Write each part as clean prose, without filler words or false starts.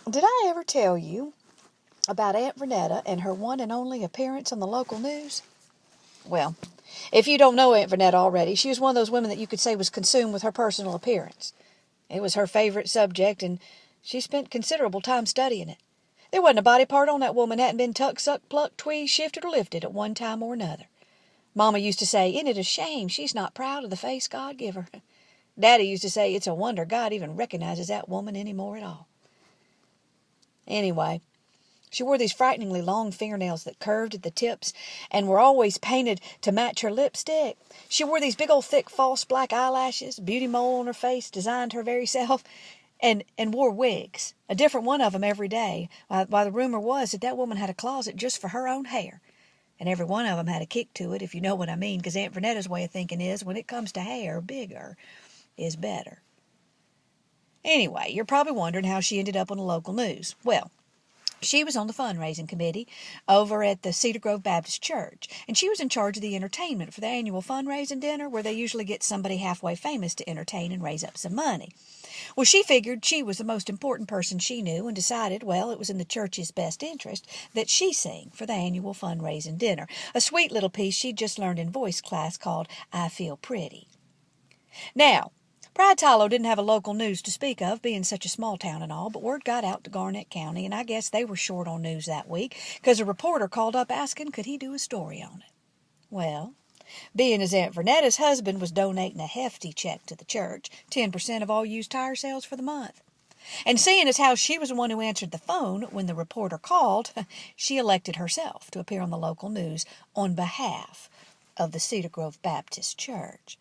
Did I ever tell you about Aunt Vyrnetta and her one and only appearance on the local news? Well, if you don't know Aunt Vyrnetta already, she was one of those women that you could say was consumed with her personal appearance. It was her favorite subject, and she spent considerable time studying it. There wasn't a body part on that woman that hadn't been tucked, sucked, plucked, tweezed, shifted, or lifted at one time or another. Mama used to say, "Isn't it a shame she's not proud of the face God give her?" Daddy used to say, "It's a wonder God even recognizes that woman anymore at all." Anyway, she wore these frighteningly long fingernails that curved at the tips and were always painted to match her lipstick. She wore these big old thick false black eyelashes, beauty mole on her face designed her very self, and wore wigs, a different one of 'em every day, while the rumor was that woman had a closet just for her own hair. And every one of 'em had a kick to it, if you know what I mean, because Aunt Vernetta's way of thinking is, when it comes to hair, bigger is better. Anyway, you're probably wondering how she ended up on the local news. Well, she was on the fundraising committee over at the Cedar Grove Baptist Church, and she was in charge of the entertainment for the annual fundraising dinner where they usually get somebody halfway famous to entertain and raise up some money. Well, she figured she was the most important person she knew and decided, well, it was in the church's best interest that she sing for the annual fundraising dinner, a sweet little piece she'd just learned in voice class called "I Feel Pretty." Now, Pride's Hollow didn't have a local news to speak of, being such a small town and all, but word got out to Garnett County, and I guess they were short on news that week, because a reporter called up asking could he do a story on it. Well, being as Aunt Vernetta's husband was donating a hefty check to the church, 10% of all used tire sales for the month, and seeing as how she was the one who answered the phone when the reporter called, she elected herself to appear on the local news on behalf of the Cedar Grove Baptist Church.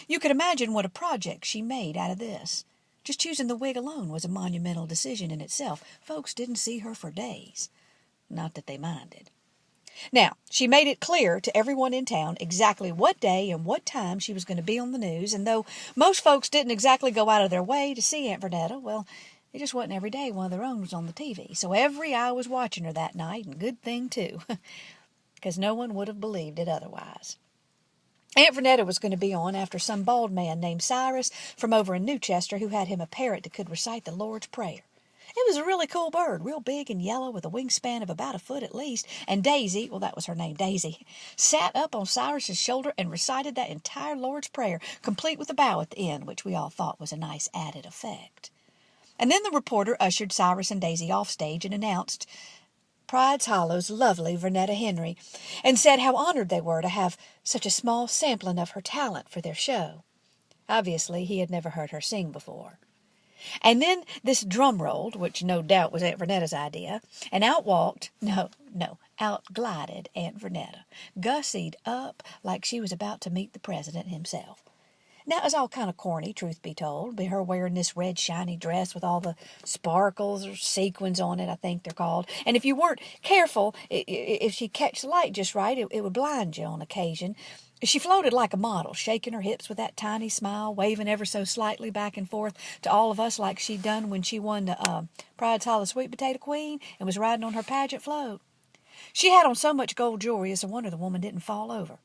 You could imagine what a project she made out of this. Just choosing the wig alone was a monumental decision in itself. Folks didn't see her for days. Not that they minded. Now, she made it clear to everyone in town exactly what day and what time she was going to be on the news, and though most folks didn't exactly go out of their way to see Aunt Vyrnetta, well, it just wasn't every day one of their own was on the TV, so every eye was watching her that night, and good thing, too, because no one would have believed it otherwise. Aunt Vyrnetta was going to be on after some bald man named Cyrus from over in Newchester who had him a parrot that could recite the Lord's Prayer. It was a really cool bird, real big and yellow with a wingspan of about a foot at least, and Daisy, well, that was her name, Daisy, sat up on Cyrus's shoulder and recited that entire Lord's Prayer, complete with a bow at the end, which we all thought was a nice added effect. And then the reporter ushered Cyrus and Daisy off stage and announced Pride's Hollow's lovely Vyrnetta Henry, and said how honored they were to have such a small sampling of her talent for their show. Obviously, he had never heard her sing before. And then this drum rolled, which no doubt was Aunt Vernetta's idea, and out glided Aunt Vyrnetta, gussied up like she was about to meet the president himself. Now, it was all kind of corny, truth be told, her wearing this red shiny dress with all the sparkles or sequins on it, I think they're called. And if you weren't careful, if she catch the light just right, it would blind you on occasion. She floated like a model, shaking her hips with that tiny smile, waving ever so slightly back and forth to all of us like she'd done when she won the Pride's Hollow Sweet Potato Queen and was riding on her pageant float. She had on so much gold jewelry, it's a wonder the woman didn't fall over.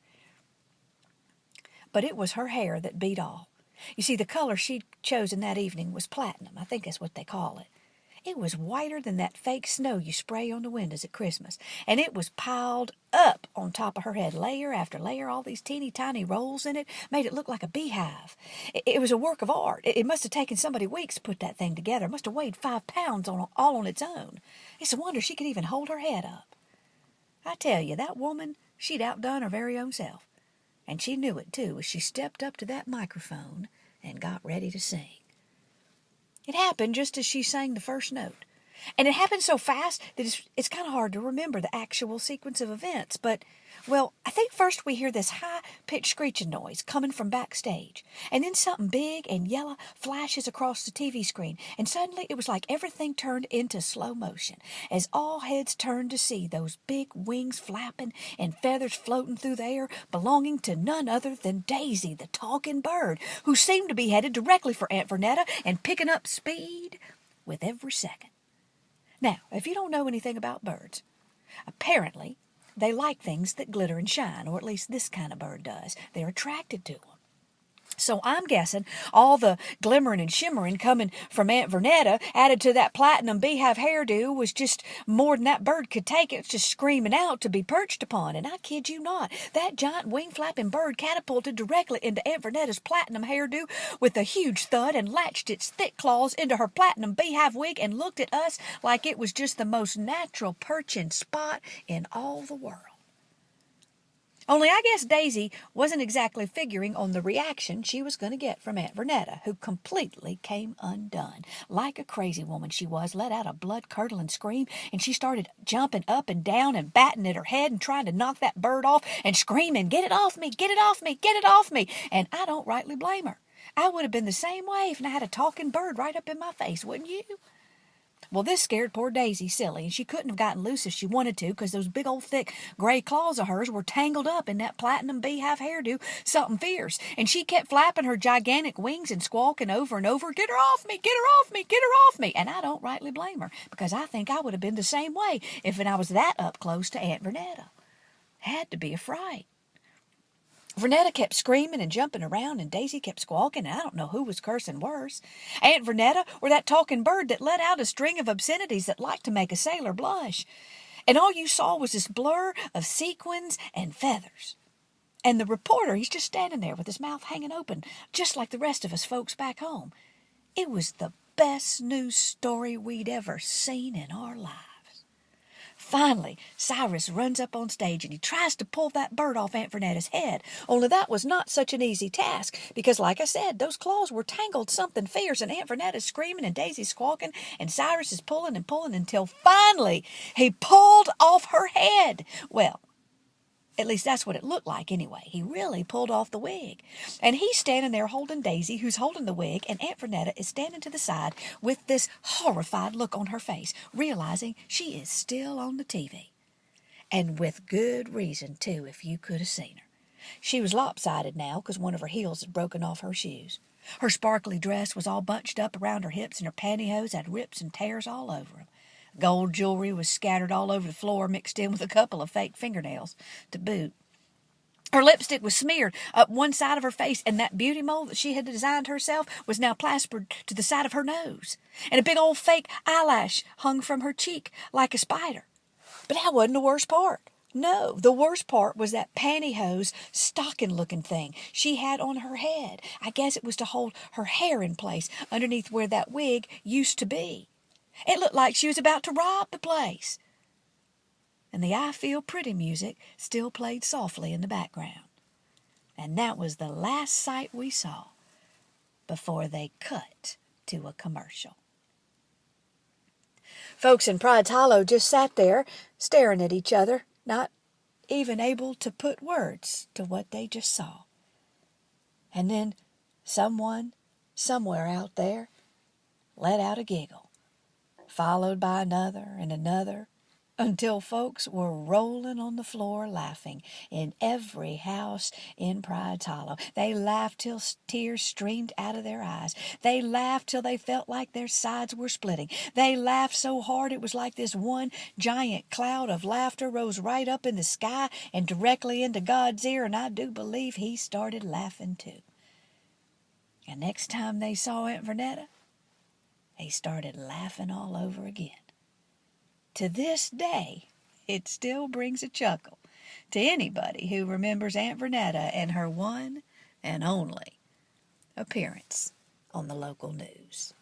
But it was her hair that beat all. You see, the color she'd chosen that evening was platinum. I think that's what they call it. It was whiter than that fake snow you spray on the windows at Christmas, and it was piled up on top of her head, layer after layer. All these teeny tiny rolls in it made it look like a beehive. It was a work of art. It must have taken somebody weeks to put that thing together. It must have weighed 5 pounds all on its own. It's a wonder she could even hold her head up. I tell you, that woman, she'd outdone her very own self. And she knew it, too, as she stepped up to that microphone and got ready to sing. It happened just as she sang the first note. And it happened so fast that it's kind of hard to remember the actual sequence of events. But, well, I think first we hear this high-pitched screeching noise coming from backstage. And then something big and yellow flashes across the TV screen. And suddenly it was like everything turned into slow motion, as all heads turned to see those big wings flapping and feathers floating through the air, belonging to none other than Daisy, the talking bird, who seemed to be headed directly for Aunt Vyrnetta and picking up speed with every second. Now, if you don't know anything about birds, apparently they like things that glitter and shine, or at least this kind of bird does. They're attracted to them. So I'm guessing all the glimmering and shimmering coming from Aunt Vyrnetta added to that platinum beehive hairdo was just more than that bird could take. It's just screaming out to be perched upon. And I kid you not, that giant wing-flapping bird catapulted directly into Aunt Vyrnetta's platinum hairdo with a huge thud and latched its thick claws into her platinum beehive wig and looked at us like it was just the most natural perching spot in all the world. Only I guess Daisy wasn't exactly figuring on the reaction she was going to get from Aunt Vyrnetta, who completely came undone. Like a crazy woman she was, let out a blood-curdling scream, and she started jumping up and down and batting at her head and trying to knock that bird off and screaming, "Get it off me! Get it off me! Get it off me!" And I don't rightly blame her. I would have been the same way if I had a talking bird right up in my face, wouldn't you? Well, this scared poor Daisy silly, and she couldn't have gotten loose if she wanted to, because those big old thick gray claws of hers were tangled up in that platinum beehive hairdo something fierce, and she kept flapping her gigantic wings and squawking over and over, "Get her off me! Get her off me! Get her off me!" And I don't rightly blame her, because I think I would have been the same way if I was that up close to Aunt Vyrnetta. Had to be a fright. Vyrnetta kept screaming and jumping around, and Daisy kept squawking, and I don't know who was cursing worse, Aunt Vyrnetta or that talking bird that let out a string of obscenities that liked to make a sailor blush. And all you saw was this blur of sequins and feathers. And the reporter, he's just standing there with his mouth hanging open, just like the rest of us folks back home. It was the best news story we'd ever seen in our lives. Finally, Cyrus runs up on stage and he tries to pull that bird off Aunt Vyrnetta's head. Only that was not such an easy task because, like I said, those claws were tangled something fierce, and Aunt Vyrnetta's screaming and Daisy's squawking and Cyrus is pulling and pulling until finally he pulled off her head. Well, at least that's what it looked like anyway. He really pulled off the wig. And he's standing there holding Daisy, who's holding the wig, and Aunt Vyrnetta is standing to the side with this horrified look on her face, realizing she is still on the TV. And with good reason, too, if you could have seen her. She was lopsided now because one of her heels had broken off her shoes. Her sparkly dress was all bunched up around her hips, and her pantyhose had rips and tears all over them. Gold jewelry was scattered all over the floor, mixed in with a couple of fake fingernails to boot. Her lipstick was smeared up one side of her face, and that beauty mold that she had designed herself was now plastered to the side of her nose. And a big old fake eyelash hung from her cheek like a spider. But that wasn't the worst part. No, the worst part was that pantyhose stocking-looking thing she had on her head. I guess it was to hold her hair in place underneath where that wig used to be. It looked like she was about to rob the place. And the I Feel Pretty music still played softly in the background. And that was the last sight we saw before they cut to a commercial. Folks in Pride's Hollow just sat there staring at each other, not even able to put words to what they just saw. And then someone, somewhere out there, let out a giggle, followed by another and another, until folks were rolling on the floor laughing in every house in Pride's Hollow. They laughed till tears streamed out of their eyes. They laughed till they felt like their sides were splitting. They laughed so hard it was like this one giant cloud of laughter rose right up in the sky and directly into God's ear, and I do believe he started laughing too. And next time they saw Aunt Vyrnetta, they started laughing all over again. To this day, it still brings a chuckle to anybody who remembers Aunt Vyrnetta and her one and only appearance on the local news.